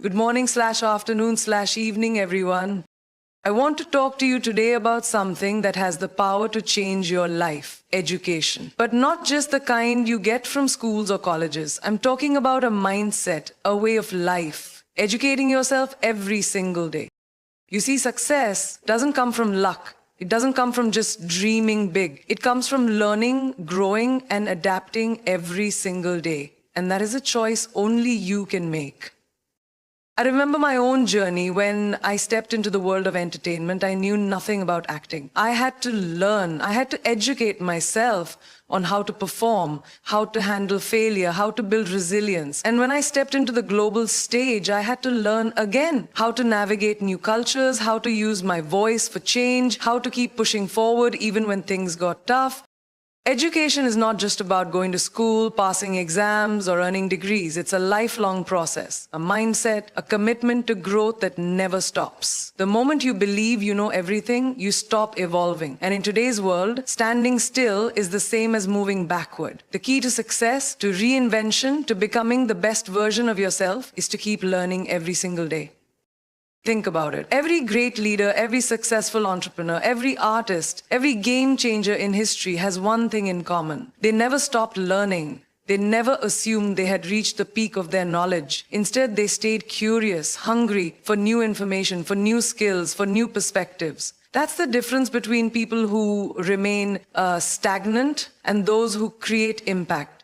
Good morning slash afternoon slash evening, everyone. I want to talk to you today about something that has the power to change your life, education. But not just the kind you get from schools or colleges. I'm talking about a mindset, a way of life, educating yourself every single day. You see, success doesn't come from luck. It doesn't come from just dreaming big. It comes from learning, growing, and adapting every single day. And that is a choice only you can make. I remember my own journey when I stepped into the world of entertainment. I knew nothing about acting. I had to learn, I had to educate myself on how to perform, how to handle failure, how to build resilience. And when I stepped into the global stage, I had to learn again how to navigate new cultures, how to use my voice for change, how to keep pushing forward even when things got tough. Education is not just about going to school, passing exams, or earning degrees. It's a lifelong process, a mindset, a commitment to growth that never stops. The moment you believe you know everything, you stop evolving. And in today's world, standing still is the same as moving backward. The key to success, to reinvention, to becoming the best version of yourself is to keep learning every single day. Think about it. Every great leader, every successful entrepreneur, every artist, every game changer in history has one thing in common. They never stopped learning. They never assumed they had reached the peak of their knowledge. Instead, they stayed curious, hungry for new information, for new skills, for new perspectives. That's the difference between people who remain stagnant and those who create impact.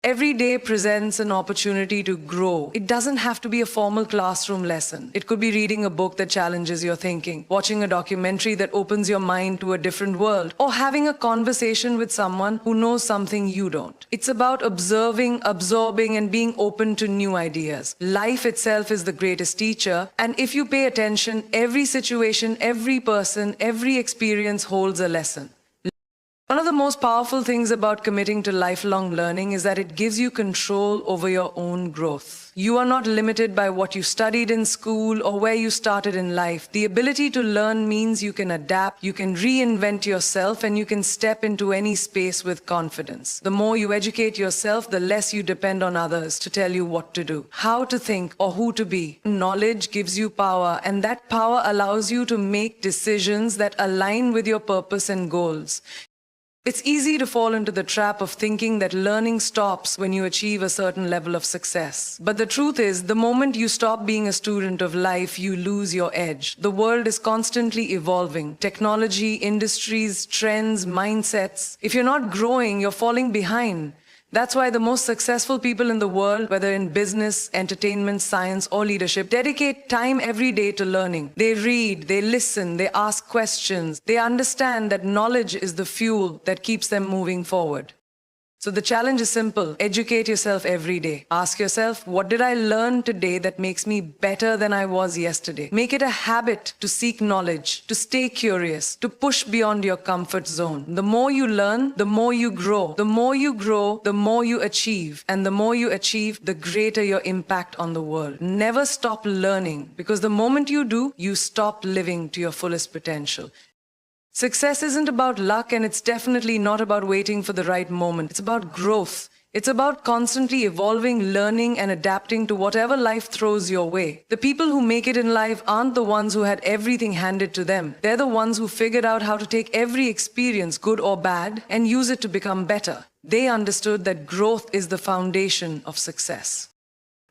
Every day presents an opportunity to grow. It doesn't have to be a formal classroom lesson. It could be reading a book that challenges your thinking, watching a documentary that opens your mind to a different world, or having a conversation with someone who knows something you don't. It's about observing, absorbing, and being open to new ideas. Life itself is the greatest teacher, and if you pay attention, every situation, every person, every experience holds a lesson. One of the most powerful things about committing to lifelong learning is that it gives you control over your own growth. You are not limited by what you studied in school or where you started in life. The ability to learn means you can adapt, you can reinvent yourself, and you can step into any space with confidence. The more you educate yourself, the less you depend on others to tell you what to do, how to think, or who to be. Knowledge gives you power, and that power allows you to make decisions that align with your purpose and goals. It's easy to fall into the trap of thinking that learning stops when you achieve a certain level of success. But the truth is, the moment you stop being a student of life, you lose your edge. The world is constantly evolving. Technology, industries, trends, mindsets. If you're not growing, you're falling behind. That's why the most successful people in the world, whether in business, entertainment, science, or leadership, dedicate time every day to learning. They read, they listen, they ask questions. They understand that knowledge is the fuel that keeps them moving forward. So the challenge is simple. Educate yourself every day. Ask yourself, what did I learn today that makes me better than I was yesterday? Make it a habit to seek knowledge, to stay curious, to push beyond your comfort zone. The more you learn, the more you grow. The more you grow, the more you achieve. And the more you achieve, the greater your impact on the world. Never stop learning, because the moment you do, you stop living to your fullest potential. Success isn't about luck, and it's definitely not about waiting for the right moment. It's about growth. It's about constantly evolving, learning, and adapting to whatever life throws your way. The people who make it in life aren't the ones who had everything handed to them. They're the ones who figured out how to take every experience, good or bad, and use it to become better. They understood that growth is the foundation of success.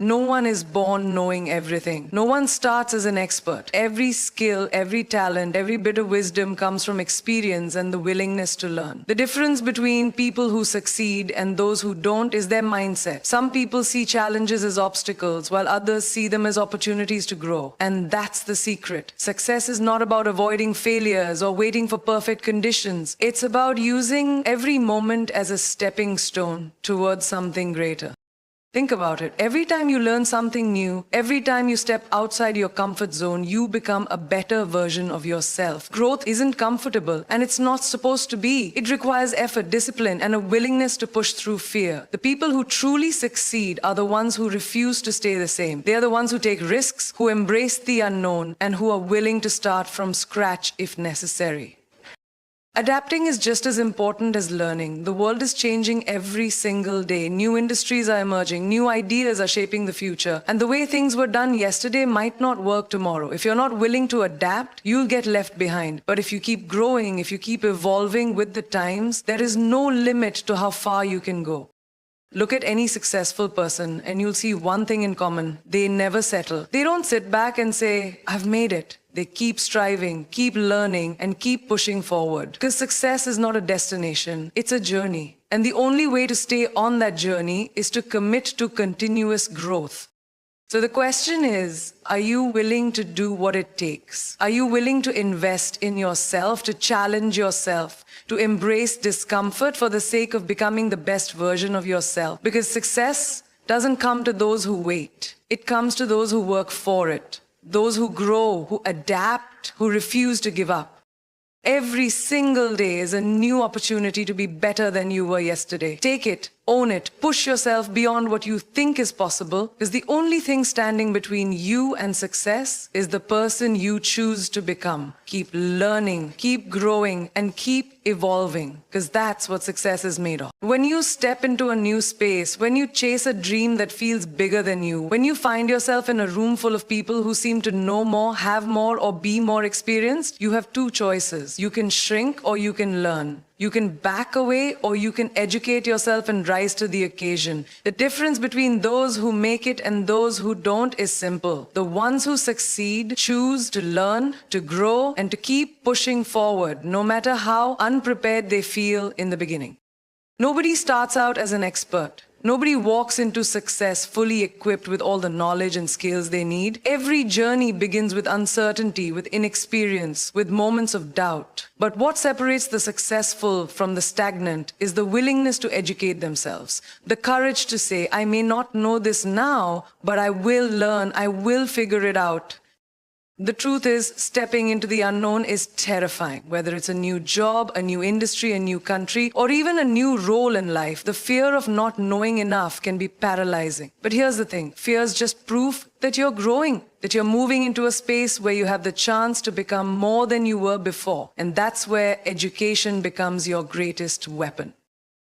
No one is born knowing everything. No one starts as an expert. Every skill, every talent, every bit of wisdom comes from experience and the willingness to learn. The difference between people who succeed and those who don't is their mindset. Some people see challenges as obstacles, while others see them as opportunities to grow. And that's the secret. Success is not about avoiding failures or waiting for perfect conditions. It's about using every moment as a stepping stone towards something greater. Think about it. Every time you learn something new, every time you step outside your comfort zone, you become a better version of yourself. Growth isn't comfortable, and it's not supposed to be. It requires effort, discipline, and a willingness to push through fear. The people who truly succeed are the ones who refuse to stay the same. They are the ones who take risks, who embrace the unknown, and who are willing to start from scratch if necessary. Adapting is just as important as learning. The world is changing every single day. New industries are emerging, new ideas are shaping the future, and the way things were done yesterday might not work tomorrow. If you're not willing to adapt, you'll get left behind. But if you keep growing, if you keep evolving with the times, there is no limit to how far you can go. Look at any successful person and you'll see one thing in common. They never settle. They don't sit back and say, I've made it. They keep striving, keep learning, and keep pushing forward. Because success is not a destination, it's a journey. And the only way to stay on that journey is to commit to continuous growth. So the question is, are you willing to do what it takes? Are you willing to invest in yourself, to challenge yourself, to embrace discomfort for the sake of becoming the best version of yourself? Because success doesn't come to those who wait. It comes to those who work for it. Those who grow, who adapt, who refuse to give up. Every single day is a new opportunity to be better than you were yesterday. Take it, own it, push yourself beyond what you think is possible, because the only thing standing between you and success is the person you choose to become. Keep learning, keep growing, and keep evolving, because that's what success is made of. When you step into a new space, when you chase a dream that feels bigger than you, when you find yourself in a room full of people who seem to know more, have more, or be more experienced, you have two choices. You can shrink or you can learn. You can back away or you can educate yourself and rise to the occasion. The difference between those who make it and those who don't is simple. The ones who succeed choose to learn, to grow, and to keep pushing forward, no matter how unprepared they feel in the beginning. Nobody starts out as an expert. Nobody walks into success fully equipped with all the knowledge and skills they need. Every journey begins with uncertainty, with inexperience, with moments of doubt. But what separates the successful from the stagnant is the willingness to educate themselves. The courage to say, I may not know this now, but I will learn, I will figure it out. The truth is, stepping into the unknown is terrifying. Whether it's a new job, a new industry, a new country, or even a new role in life, the fear of not knowing enough can be paralyzing. But here's the thing, fear is just proof that you're growing, that you're moving into a space where you have the chance to become more than you were before. And that's where education becomes your greatest weapon.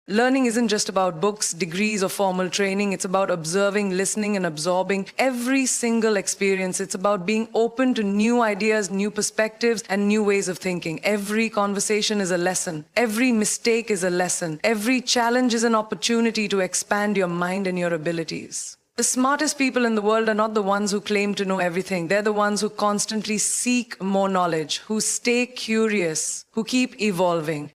Learning isn't just about books, degrees, or formal training. It's about observing, listening, and absorbing every single experience. It's about being open to new ideas, new perspectives, and new ways of thinking. Every conversation is a lesson. Every mistake is a lesson. Every challenge is an opportunity to expand your mind and your abilities. The smartest people in the world are not the ones who claim to know everything. They're the ones who constantly seek more knowledge, who stay curious, who keep evolving.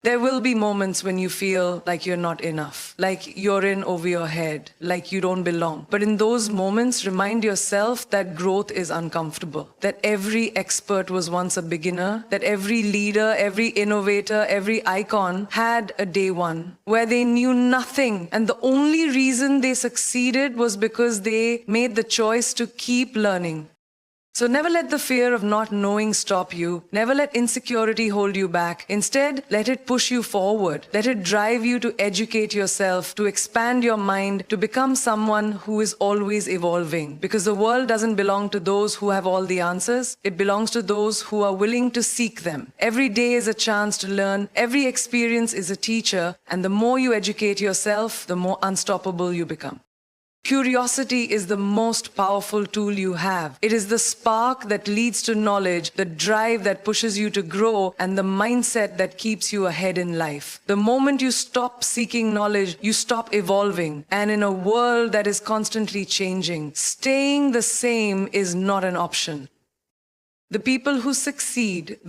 There will be moments when you feel like you're not enough, like you're in over your head, like you don't belong. But in those moments, remind yourself that growth is uncomfortable, that every expert was once a beginner, that every leader, every innovator, every icon had a day one where they knew nothing. And the only reason they succeeded was because they made the choice to keep learning. So never let the fear of not knowing stop you. Never let insecurity hold you back. Instead, let it push you forward. Let it drive you to educate yourself, to expand your mind, to become someone who is always evolving. Because the world doesn't belong to those who have all the answers. It belongs to those who are willing to seek them. Every day is a chance to learn. Every experience is a teacher. And the more you educate yourself, the more unstoppable you become. Curiosity is the most powerful tool you have. It is the spark that leads to knowledge, the drive that pushes you to grow, and the mindset that keeps you ahead in life. The moment you stop seeking knowledge, you stop evolving. And in a world that is constantly changing, staying the same is not an option. The people who succeed,